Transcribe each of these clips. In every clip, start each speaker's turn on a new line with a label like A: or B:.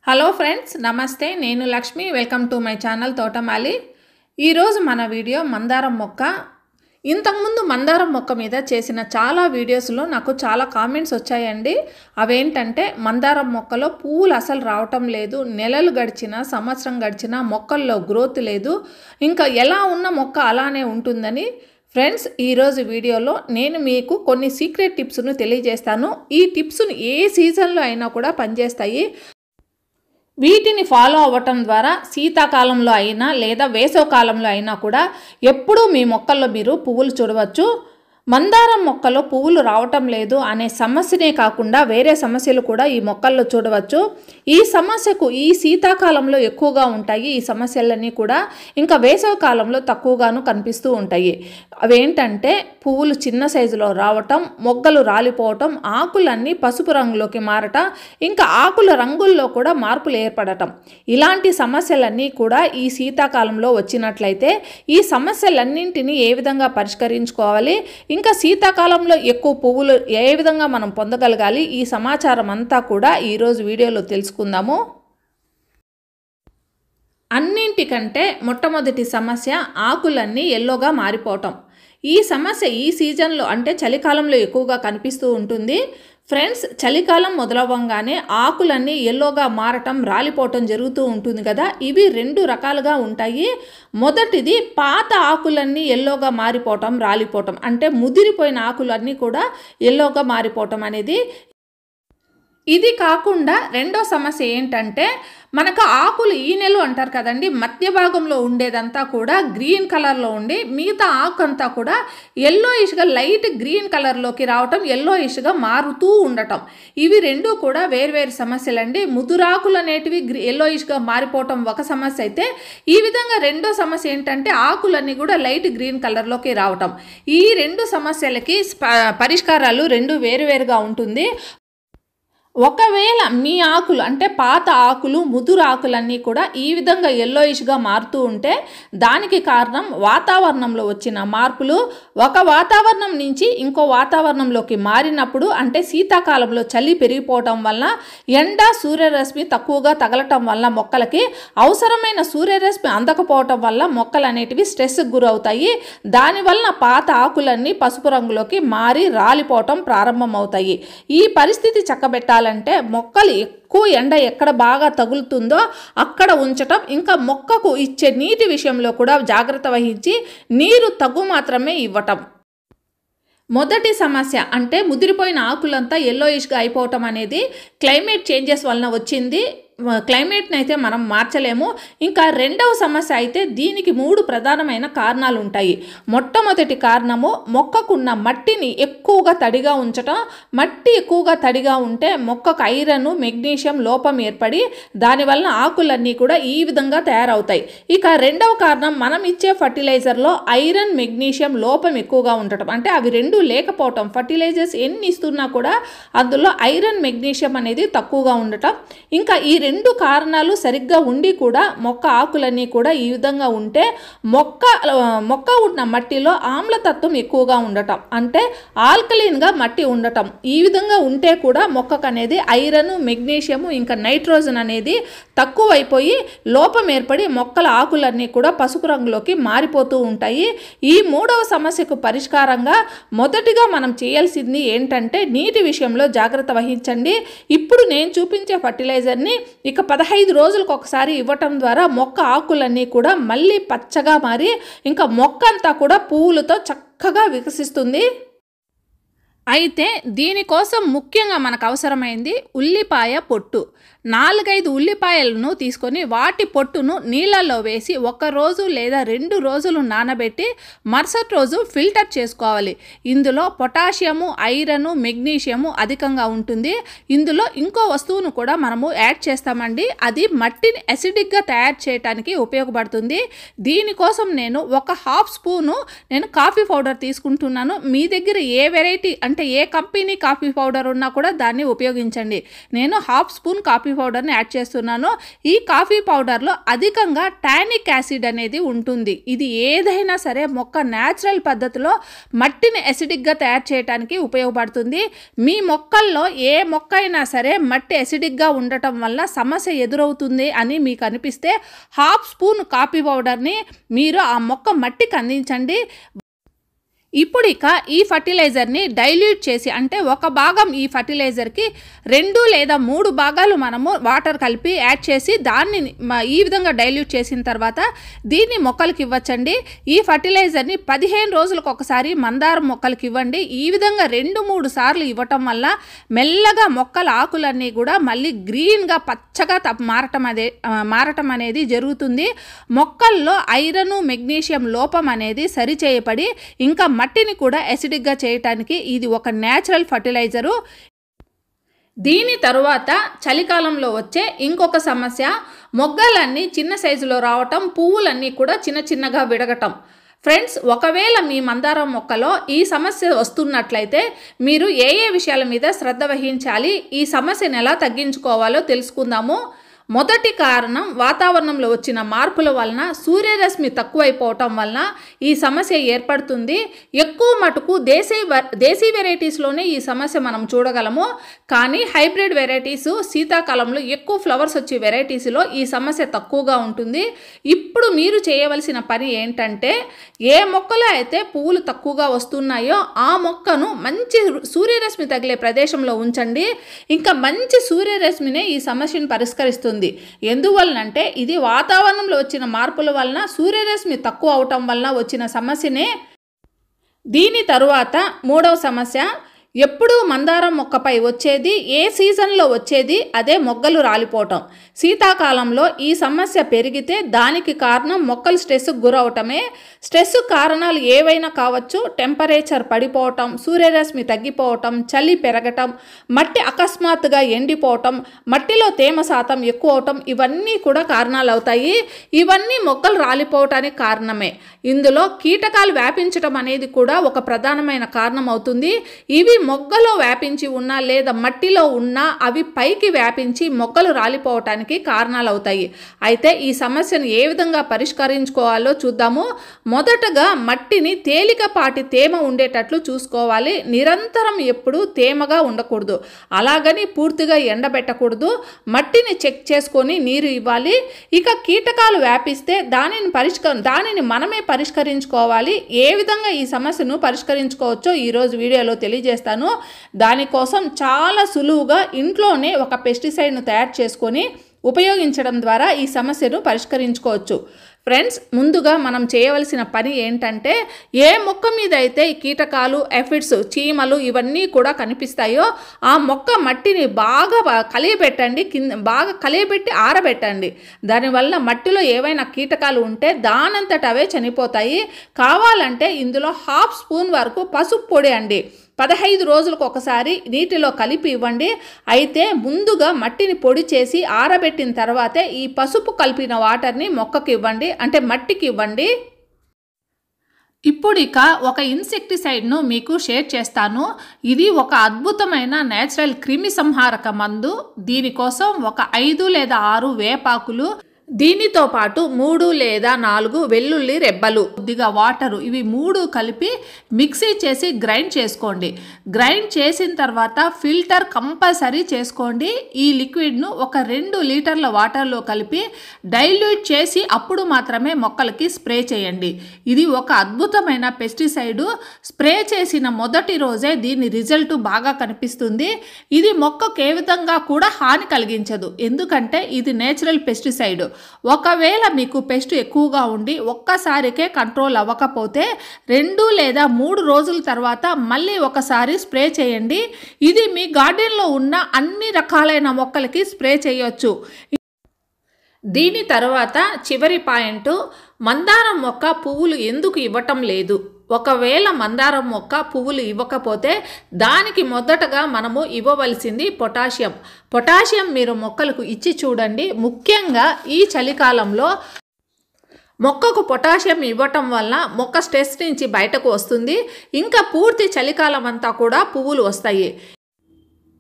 A: Hello friends, నమస్తే. నేను Lakshmi. Welcome to my channel తోటమాలి. ఈరోజు మన వీడియో మందారం మొక్క. ఇంతకుముందు మందారం మొక్క మీద చేసిన చాలా వీడియోస్లో నాకు చాలా కామెంట్స్ వచ్చాయండి. అవేంటంటే మందారం మొక్కలో పువ్వులు అసలు రావటం లేదు, నెలలు గడిచినా సంవత్సరం గడిచినా మొక్కల్లో గ్రోత్ లేదు, ఇంకా ఎలా ఉన్న మొక్క అలానే ఉంటుందని. ఫ్రెండ్స్, ఈరోజు వీడియోలో నేను మీకు కొన్ని సీక్రెట్ టిప్స్ను తెలియజేస్తాను. ఈ టిప్స్ను ఏ సీజన్లో అయినా కూడా పనిచేస్తాయి. వీటిని ఫాలో అవ్వటం ద్వారా శీతాకాలంలో అయినా లేదా వేసవకాలంలో అయినా కూడా ఎప్పుడూ మీ మొక్కల్లో మీరు పువ్వులు చూడవచ్చు. మందారం మొక్కలో పువ్వులు రావటం లేదు అనే సమస్యనే కాకుండా వేరే సమస్యలు కూడా ఈ మొక్కల్లో చూడవచ్చు. ఈ సమస్యకు ఈ శీతాకాలంలో ఎక్కువగా ఉంటాయి ఈ సమస్యలన్నీ కూడా. ఇంకా వేసవి కాలంలో తక్కువగాను కనిపిస్తూ ఉంటాయి. అవేంటంటే పువ్వులు చిన్న సైజులో రావటం, మొగ్గలు రాలిపోవటం, ఆకులన్నీ పసుపు రంగులోకి మారటం, ఇంకా ఆకుల రంగుల్లో కూడా మార్పులు ఏర్పడటం. ఇలాంటి సమస్యలన్నీ కూడా ఈ శీతాకాలంలో వచ్చినట్లయితే ఈ సమస్యలన్నింటినీ ఏ విధంగా పరిష్కరించుకోవాలి, ఇంకా శీతాకాలంలో ఎక్కువ పువ్వులు ఏ విధంగా మనం పొందగలగాలి, ఈ సమాచారం అంతా కూడా ఈరోజు వీడియోలో తెలుసుకుందాము. అన్నింటికంటే మొట్టమొదటి సమస్య ఆకులన్నీ ఎల్లోగా మారిపోవటం. ఈ సమస్య ఈ సీజన్లో అంటే చలికాలంలో ఎక్కువగా కనిపిస్తూ ఉంటుంది. ఫ్రెండ్స్, చలికాలం మొదలవ్వంగానే ఆకులన్నీ ఎల్లోగా మారటం, రాలిపోవటం జరుగుతూ ఉంటుంది కదా. ఇవి రెండు రకాలుగా ఉంటాయి. మొదటిది పాత ఆకులన్నీ ఎల్లోగా మారిపోవటం, రాలిపోవటం అంటే ముదిరిపోయిన ఆకులన్నీ కూడా ఎల్లోగా మారిపోవటం అనేది. ఇది కాకుండా రెండో సమస్య ఏంటంటే మనకు ఆకులు ఈనెలు అంటారు కదండి, మధ్య భాగంలో ఉండేదంతా కూడా గ్రీన్ కలర్లో ఉండి మిగతా ఆకు అంతా కూడా ఎల్లోయిష్గా లైట్ గ్రీన్ కలర్లోకి రావటం, ఎల్లోయిష్గా మారుతూ ఉండటం. ఇవి రెండు కూడా వేర్వేరు సమస్యలండి. ముదురాకులు అనేటివి ఎల్లోయిష్గా మారిపోవటం ఒక సమస్య అయితే, ఈ విధంగా రెండో సమస్య ఏంటంటే ఆకులన్నీ కూడా లైట్ గ్రీన్ కలర్లోకి రావటం. ఈ రెండు సమస్యలకి పరిష్కారాలు రెండు వేరువేరుగా ఉంటుంది. ఒకవేళ మీ ఆకులు అంటే పాత ఆకులు, ముదురు ఆకులన్నీ కూడా ఈ విధంగా ఎల్లోయిష్గా మారుతూ ఉంటే దానికి కారణం వాతావరణంలో వచ్చిన మార్పులు. ఒక వాతావరణం నుంచి ఇంకో వాతావరణంలోకి మారినప్పుడు అంటే శీతాకాలంలో చలి పెరిగిపోవటం వల్ల, ఎండ సూర్యరశ్మి తక్కువగా తగలటం వల్ల మొక్కలకి అవసరమైన సూర్యరశ్మి అందకపోవటం వల్ల మొక్కలు అనేటివి స్ట్రెస్కి గురవుతాయి. దానివల్ల పాత ఆకులన్నీ పసుపు రంగులోకి మారి రాలిపోవటం ప్రారంభమవుతాయి. ఈ పరిస్థితి చక్కబెట్టాలి అంటే మొక్కలు ఎక్కువ ఎండ ఎక్కడ బాగా తగులుతుందో అక్కడ ఉంచటం, ఇంకా మొక్కకు ఇచ్చే నీటి విషయంలో కూడా జాగ్రత్త వహించి నీరు తగ్గు మాత్రమే ఇవ్వటం. మొదటి సమస్య అంటే ముదిరిపోయిన ఆకులంతా ఎల్లోయిష్గా అయిపోవటం అనేది క్లైమేట్ చేంజెస్ వలన వచ్చింది. క్లైమేట్ని అయితే మనం మార్చలేము. ఇంకా రెండవ సమస్య అయితే దీనికి 3 ప్రధానమైన కారణాలు ఉంటాయి. మొట్టమొదటి కారణము మొక్కకున్న మట్టిని ఎక్కువగా తడిగా ఉంచటం. మట్టి ఎక్కువగా తడిగా ఉంటే మొక్కకు ఐరన్, మెగ్నీషియం లోపం ఏర్పడి దానివల్ల ఆకులన్నీ కూడా ఈ విధంగా తయారవుతాయి. ఇక రెండవ కారణం మనం ఇచ్చే ఫర్టిలైజర్లో ఐరన్, మెగ్నీషియం లోపం ఎక్కువగా ఉండటం. అంటే అవి రెండు లేకపోవటం. ఫర్టిలైజర్స్ ఎన్ని ఇస్తున్నా కూడా అందులో ఐరన్, మెగ్నీషియం అనేది తక్కువగా ఉండటం. ఇంకా ఈ రెండు కారణాలు సరిగ్గా ఉండి కూడా మొక్క ఆకులన్నీ కూడా ఈ విధంగా ఉంటే మొక్క ఉన్న మట్టిలో ఆమ్లతత్వం ఎక్కువగా ఉండటం, అంటే ఆల్కలీన్గా మట్టి ఉండటం. ఈ విధంగా ఉంటే కూడా మొక్కకు అనేది ఐరన్, మెగ్నీషియము ఇంకా నైట్రోజన్ అనేది తక్కువైపోయి లోపం ఏర్పడి మొక్కల ఆకులన్నీ కూడా పసుపు రంగులోకి మారిపోతూ ఉంటాయి. ఈ మూడవ సమస్యకు పరిష్కారంగా మొదటిగా మనం చేయాల్సింది ఏంటంటే నీటి విషయంలో జాగ్రత్త వహించండి. ఇప్పుడు నేను చూపించే ఫర్టిలైజర్ని ఇక 15 రోజులకు ఒకసారి ఇవ్వటం ద్వారా మొక్క ఆకులన్నీ కూడా మళ్ళీ పచ్చగా మారి ఇంకా మొక్క అంతా కూడా పువ్వులతో చక్కగా వికసిస్తుంది. అయితే దీనికోసం ముఖ్యంగా మనకు అవసరమైంది ఉల్లిపాయ పొట్టు. 4-5 ఉల్లిపాయలను తీసుకొని వాటి పొట్టును నీళ్ళల్లో వేసి 1 రోజు లేదా 2 రోజులు నానబెట్టి మరుసటి రోజు ఫిల్టర్ చేసుకోవాలి. ఇందులో పొటాషియము, ఐరన్, మెగ్నీషియము అధికంగా ఉంటుంది. ఇందులో ఇంకో వస్తువును కూడా మనము యాడ్ చేస్తామండి. అది మట్టిని అసిడిక్గా తయారు చేయడానికి ఉపయోగపడుతుంది. దీనికోసం నేను 1/2 స్పూను కాఫీ పౌడర్ తీసుకుంటున్నాను. మీ దగ్గర ఏ వెరైటీ అంటే అంటే ఏ కంపెనీ కాఫీ పౌడర్ ఉన్నా కూడా దాన్ని ఉపయోగించండి. నేను హాఫ్ స్పూన్ కాఫీ పౌడర్ని యాడ్ చేస్తున్నాను. ఈ కాఫీ పౌడర్లో అధికంగా టానిక్ యాసిడ్ అనేది ఉంటుంది. ఇది ఏదైనా సరే మొక్క న్యాచురల్ పద్ధతిలో మట్టిని ఎసిడిక్గా తయారు చేయడానికి ఉపయోగపడుతుంది. మీ మొక్కల్లో ఏ మొక్క అయినా సరే మట్టి ఎసిడిక్గా ఉండటం వల్ల సమస్య ఎదురవుతుంది అని మీకు అనిపిస్తే హాఫ్ స్పూన్ కాఫీ పౌడర్ని మీరు ఆ మొక్క మట్టికి అందించండి. ఇప్పుడు ఇక ఈ ఫర్టిలైజర్ని డైల్యూట్ చేసి, అంటే ఒక భాగం ఈ ఫర్టిలైజర్కి 2 లేదా 3 భాగాలు మనము వాటర్ కలిపి యాడ్ చేసి దాన్ని ఈ విధంగా డైల్యూట్ చేసిన తర్వాత దీన్ని మొక్కలకి ఇవ్వచ్చండి. ఈ ఫర్టిలైజర్ని 15 రోజులకు ఒకసారి మందారం మొక్కలకి ఇవ్వండి. ఈ విధంగా 2-3 సార్లు ఇవ్వటం వల్ల మెల్లగా మొక్కల ఆకులన్నీ కూడా మళ్ళీ గ్రీన్గా పచ్చగా మారటం అనేది జరుగుతుంది. మొక్కల్లో ఐరన్ మెగ్నీషియం లోపం అనేది సరిచేయబడి ఇంకా మట్టిని కూడా ఎసిడిక్గా చేయటానికి ఇది ఒక న్యాచురల్ ఫర్టిలైజరు. దీని తరువాత చలికాలంలో వచ్చే ఇంకొక సమస్య, మొగ్గలన్నీ చిన్న సైజులో రావటం, పువ్వులన్నీ కూడా చిన్న చిన్నగా విడగటం. ఫ్రెండ్స్, ఒకవేళ మీ మందారం మొక్కలో ఈ సమస్య వస్తున్నట్లయితే మీరు ఏ విషయాల మీద శ్రద్ధ వహించాలి, ఈ సమస్యను ఎలా తగ్గించుకోవాలో తెలుసుకుందాము. మొదటి కారణం వాతావరణంలో వచ్చిన మార్పుల వలన సూర్యరశ్మి తక్కువైపోవటం వలన ఈ సమస్య ఏర్పడుతుంది. ఎక్కువ మటుకు దేశీ వెరైటీస్లోనే ఈ సమస్య మనం చూడగలము. కానీ హైబ్రిడ్ వెరైటీస్ శీతాకాలంలో ఎక్కువ ఫ్లవర్స్ వచ్చే వెరైటీస్లో ఈ సమస్య తక్కువగా ఉంటుంది. ఇప్పుడు మీరు చేయవలసిన పని ఏంటంటే, ఏ మొక్కలో అయితే పువ్వులు తక్కువగా వస్తున్నాయో ఆ మొక్కను మంచి సూర్యరశ్మి తగిలే ప్రదేశంలో ఉంచండి. ఇంకా మంచి సూర్యరశ్మినే ఈ సమస్యను పరిష్కరిస్తుంది. ఎందువలనంటే ఇది వాతావరణంలో వచ్చిన మార్పుల వలన సూర్యరశ్మి తక్కువ అవటం వలన వచ్చిన సమస్యనే. దీని తరువాత మూడవ సమస్య, ఎప్పుడూ మందారం మొక్కపై వచ్చేది, ఏ సీజన్లో వచ్చేది అదే మొగ్గలు రాలిపోవటం. శీతాకాలంలో ఈ సమస్య పెరిగితే దానికి కారణం మొక్కలు స్ట్రెస్కు గురవటమే. స్ట్రెస్ కారణాలు ఏవైనా కావచ్చు. టెంపరేచర్ పడిపోవటం, సూర్యరశ్మి తగ్గిపోవటం, చలి పెరగటం, మట్టి అకస్మాత్తుగా ఎండిపోవటం, మట్టిలో తేమ శాతం ఎక్కువ అవటం, ఇవన్నీ కూడా కారణాలు అవుతాయి. ఇవన్నీ మొక్కలు రాలిపోవటానికి కారణమే. ఇందులో కీటకాలు వ్యాపించటం అనేది కూడా ఒక ప్రధానమైన కారణం అవుతుంది. ఇవి మొగ్గలో వ్యాపించి ఉన్నా లేదా మట్టిలో ఉన్నా అవి పైకి వ్యాపించి మొక్కలు రాలిపోవటానికి కారణాలు అవుతాయి. అయితే ఈ సమస్యను ఏ విధంగా పరిష్కరించుకోవాలో చూద్దాము. మొదటగా మట్టిని తేలికపాటి తేమ ఉండేటట్లు చూసుకోవాలి. నిరంతరం ఎప్పుడూ తేమగా ఉండకూడదు, అలాగని పూర్తిగా ఎండబెట్టకూడదు. మట్టిని చెక్ చేసుకొని నీరు ఇవ్వాలి. ఇక కీటకాలు వ్యాపిస్తే దానిని మనమే పరిష్కరించుకోవాలి. ఏ విధంగా ఈ సమస్యను పరిష్కరించుకోవచ్చో ఈరోజు వీడియోలో తెలియజేస్తాను. దానికోసం చాలా సులువుగా ఇంట్లోనే ఒక పెస్టిసైడ్ను తయారు చేసుకొని ఉపయోగించడం ద్వారా ఈ సమస్యను పరిష్కరించుకోవచ్చు. ఫ్రెండ్స్, ముందుగా మనం చేయవలసిన పని ఏంటంటే, ఏ మొక్క మీద అయితే ఈ కీటకాలు, ఎఫిడ్స్, చీమలు ఇవన్నీ కూడా కనిపిస్తాయో ఆ మొక్క మట్టిని బాగా కలియబెట్టండి. బాగా కలియబెట్టి ఆరబెట్టండి. దానివల్ల మట్టిలో ఏవైనా కీటకాలు ఉంటే దానంతట అవే చనిపోతాయి. కావాలంటే ఇందులో హాఫ్ స్పూన్ వరకు పసుపు పొడి అండి 15 రోజులకు ఒకసారి నీటిలో కలిపి ఇవ్వండి. అయితే ముందుగా మట్టిని పొడి చేసి ఆరబెట్టిన తర్వాతే ఈ పసుపు కలిపిన వాటర్ని మొక్కకి ఇవ్వండి, అంటే మట్టికి ఇవ్వండి. ఇప్పుడు ఇక ఒక ఇన్సెక్టిసైడ్ను మీకు షేర్ చేస్తాను. ఇది ఒక అద్భుతమైన నేచురల్ క్రిమి సంహారక మందు. దీనికోసం ఒక 5 లేదా 6 వేపాకులు, దీనితో పాటు 3 లేదా 4 వెల్లుల్లి రెబ్బలు, కొద్దిగా వాటరు, ఇవి 3 కలిపి మిక్సీ చేసి గ్రైండ్ చేసుకోండి. గ్రైండ్ చేసిన తర్వాత ఫిల్టర్ కంపల్సరీ చేసుకోండి. ఈ లిక్విడ్ను ఒక 2 లీటర్ల వాటర్లో కలిపి డైల్యూట్ చేసి అప్పుడు మాత్రమే మొక్కలకి స్ప్రే చేయండి. ఇది ఒక అద్భుతమైన పెస్టిసైడు. స్ప్రే చేసిన మొదటి రోజే దీని రిజల్ట్ బాగా కనిపిస్తుంది. ఇది మొక్కకు ఏ విధంగా కూడా హాని కలిగించదు, ఎందుకంటే ఇది నేచురల్ పెస్టిసైడ్. ఒకవేళ మీకు పెస్ట్ ఎక్కువగా ఉండి ఒక్కసారికే కంట్రోల్ అవ్వకపోతే 2 లేదా 3 రోజుల తర్వాత మళ్ళీ ఒకసారి స్ప్రే చేయండి. ఇది మీ గార్డెన్లో ఉన్న అన్ని రకాలైన మొక్కలకి స్ప్రే చేయొచ్చు. దీని తర్వాత చివరి పాయింట్, మందారం మొక్క పువ్వులు ఎందుకు ఇవ్వటం లేదు? ఒకవేళ మందారం మొక్క పువ్వులు ఇవ్వకపోతే దానికి మొదటగా మనము ఇవ్వవలసింది పొటాషియం. పొటాషియం మీరు మొక్కలకు ఇచ్చి చూడండి. ముఖ్యంగా ఈ చలికాలంలో మొక్కకు పొటాషియం ఇవ్వటం వల్ల మొక్క స్ట్రెస్ నుంచి బయటకు వస్తుంది. ఇంకా పూర్తి చలికాలం అంతా కూడా పువ్వులు వస్తాయి.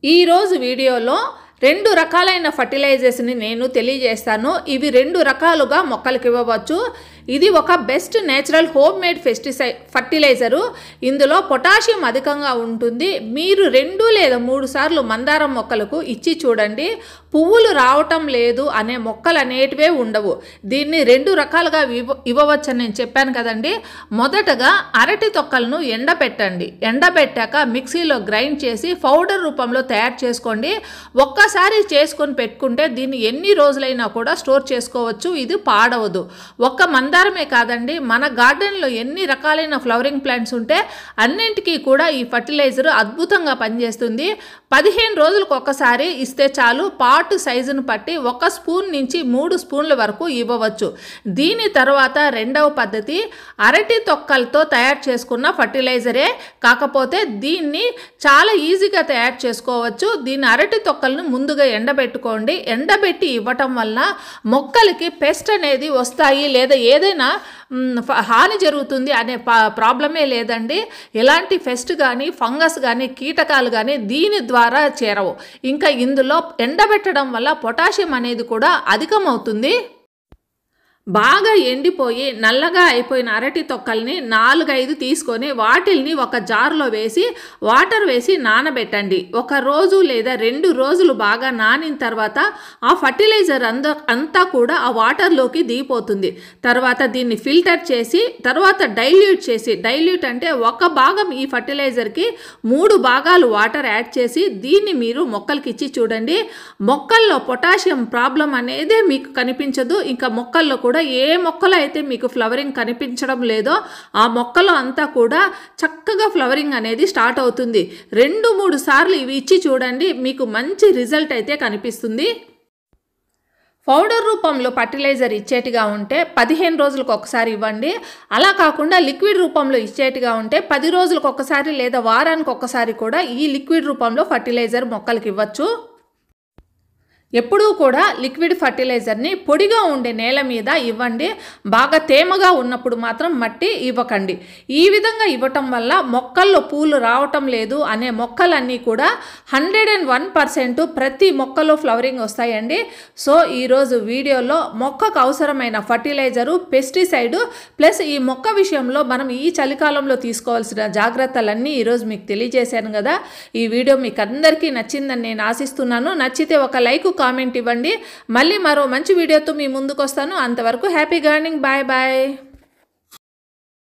A: ఈరోజు వీడియోలో 2 రకాలైన ఫర్టిలైజర్స్ని నేను తెలియజేస్తాను. ఇవి 2 రకాలుగా మొక్కలకు ఇవ్వవచ్చు. ఇది ఒక best natural home made fertiliser. ఇందులో పొటాషియం అధికంగా ఉంటుంది. మీరు 2 లేదా 3 సార్లు మందారం మొక్కలకు ఇచ్చి చూడండి. పువ్వులు రావటం లేదు అనే మొక్కలు అనేటివే ఉండవు. దీన్ని 2 రకాలుగా ఇవ్వవచ్చని నేను చెప్పాను కదండి. మొదటగా అరటి తొక్కలను ఎండబెట్టండి. ఎండబెట్టాక మిక్సీలో గ్రైండ్ చేసి పౌడర్ రూపంలో తయారు చేసుకోండి. ఒక్కసారి చేసుకొని పెట్టుకుంటే దీన్ని ఎన్ని రోజులైనా కూడా స్టోర్ చేసుకోవచ్చు. ఇది పాడవదు. ఒక్క మందారమే కాదండి, మన గార్డెన్లో ఎన్ని రకాలైన ఫ్లవరింగ్ ప్లాంట్స్ ఉంటే అన్నింటికీ కూడా ఈ ఫర్టిలైజర్ అద్భుతంగా పనిచేస్తుంది. 15 రోజులకు ఒకసారి ఇస్తే చాలు. పాట్ సైజును బట్టి 1 స్పూన్ నుంచి 3 స్పూన్ల వరకు ఇవ్వవచ్చు. దీని తర్వాత రెండవ పద్ధతి అరటి తొక్కలతో తయారు చేసుకున్న ఫర్టిలైజరే. కాకపోతే దీన్ని చాలా ఈజీగా తయారు చేసుకోవచ్చు. దీని అరటి తొక్కలను ముందుగా ఎండబెట్టుకోండి. ఎండబెట్టి ఇవ్వటం వల్ల మొక్కలకి పెస్ట్ అనేది వస్తాయి లేదా ఏదైనా హాని జరుగుతుంది అనే ప్రాబ్లమే లేదండి. ఎలాంటి పెస్ట్ కానీ ఫంగస్ కానీ కీటకాలు కానీ దీని ద్వారా చేరవు. ఇంకా ఇందులో ఎండబెట్టడం వల్ల పొటాషియం అనేది కూడా అధికమవుతుంది. బాగా ఎండిపోయి నల్లగా అయిపోయిన అరటి తొక్కల్ని 4-5 తీసుకొని వాటిల్ని ఒక జార్లో వేసి వాటర్ వేసి నానబెట్టండి. 1 రోజు లేదా 2 రోజులు బాగా నానిన తర్వాత ఆ ఫర్టిలైజర్ అంతా కూడా ఆ వాటర్లోకి దిగిపోతుంది. తర్వాత దీన్ని ఫిల్టర్ చేసి తర్వాత డైల్యూట్ అంటే 1 భాగం ఈ ఫర్టిలైజర్కి 3 భాగాలు వాటర్ యాడ్ చేసి దీన్ని మీరు మొక్కలకి ఇచ్చి చూడండి. మొక్కల్లో పొటాషియం ప్రాబ్లం అనేది మీకు కనిపించదు. ఇంకా మొక్కల్లో కూడా ఏ మొక్కలో అయితే మీకు ఫ్లవరింగ్ కనిపించడం లేదో ఆ మొక్కలో అంతా కూడా చక్కగా ఫ్లవరింగ్ అనేది స్టార్ట్ అవుతుంది. 2-3 సార్లు ఇవి ఇచ్చి చూడండి. మీకు మంచి రిజల్ట్ అయితే కనిపిస్తుంది. పౌడర్ రూపంలో ఫర్టిలైజర్ ఇచ్చేటిగా ఉంటే 15 రోజులకు ఒకసారి ఇవ్వండి. అలా కాకుండా లిక్విడ్ రూపంలో ఇచ్చేటిగా ఉంటే 10 రోజులకు ఒకసారి లేదా వారానికి ఒకసారి కూడా ఈ లిక్విడ్ రూపంలో ఫర్టిలైజర్ మొక్కలకి ఇవ్వచ్చు. ఎప్పుడూ కూడా లిక్విడ్ ఫర్టిలైజర్ని పొడిగా ఉండే నేల మీద ఇవ్వండి. బాగా తేమగా ఉన్నప్పుడు మాత్రం మట్టి ఇవ్వకండి. ఈ విధంగా ఇవ్వటం వల్ల మొక్కల్లో పూలు రావటం లేదు అనే మొక్కలన్నీ కూడా 101% ప్రతి మొక్కలో ఫ్లవరింగ్ వస్తాయండి. సో ఈరోజు వీడియోలో మొక్కకు అవసరమైన ఫర్టిలైజరు, పెస్టిసైడ్ ప్లస్ ఈ మొక్క విషయంలో మనం ఈ చలికాలంలో తీసుకోవాల్సిన జాగ్రత్తలన్నీ ఈరోజు మీకు తెలియజేశాను కదా. ఈ వీడియో మీకు అందరికీ నచ్చిందని నేను ఆశిస్తున్నాను. నచ్చితే ఒక లైక్ కామెంట్ ఇవ్వండి. మళ్ళీ మరో మంచి వీడియోతో మీ ముందుకు వస్తాను. అంతవరకు హ్యాపీ గార్డెనింగ్. Bye bye.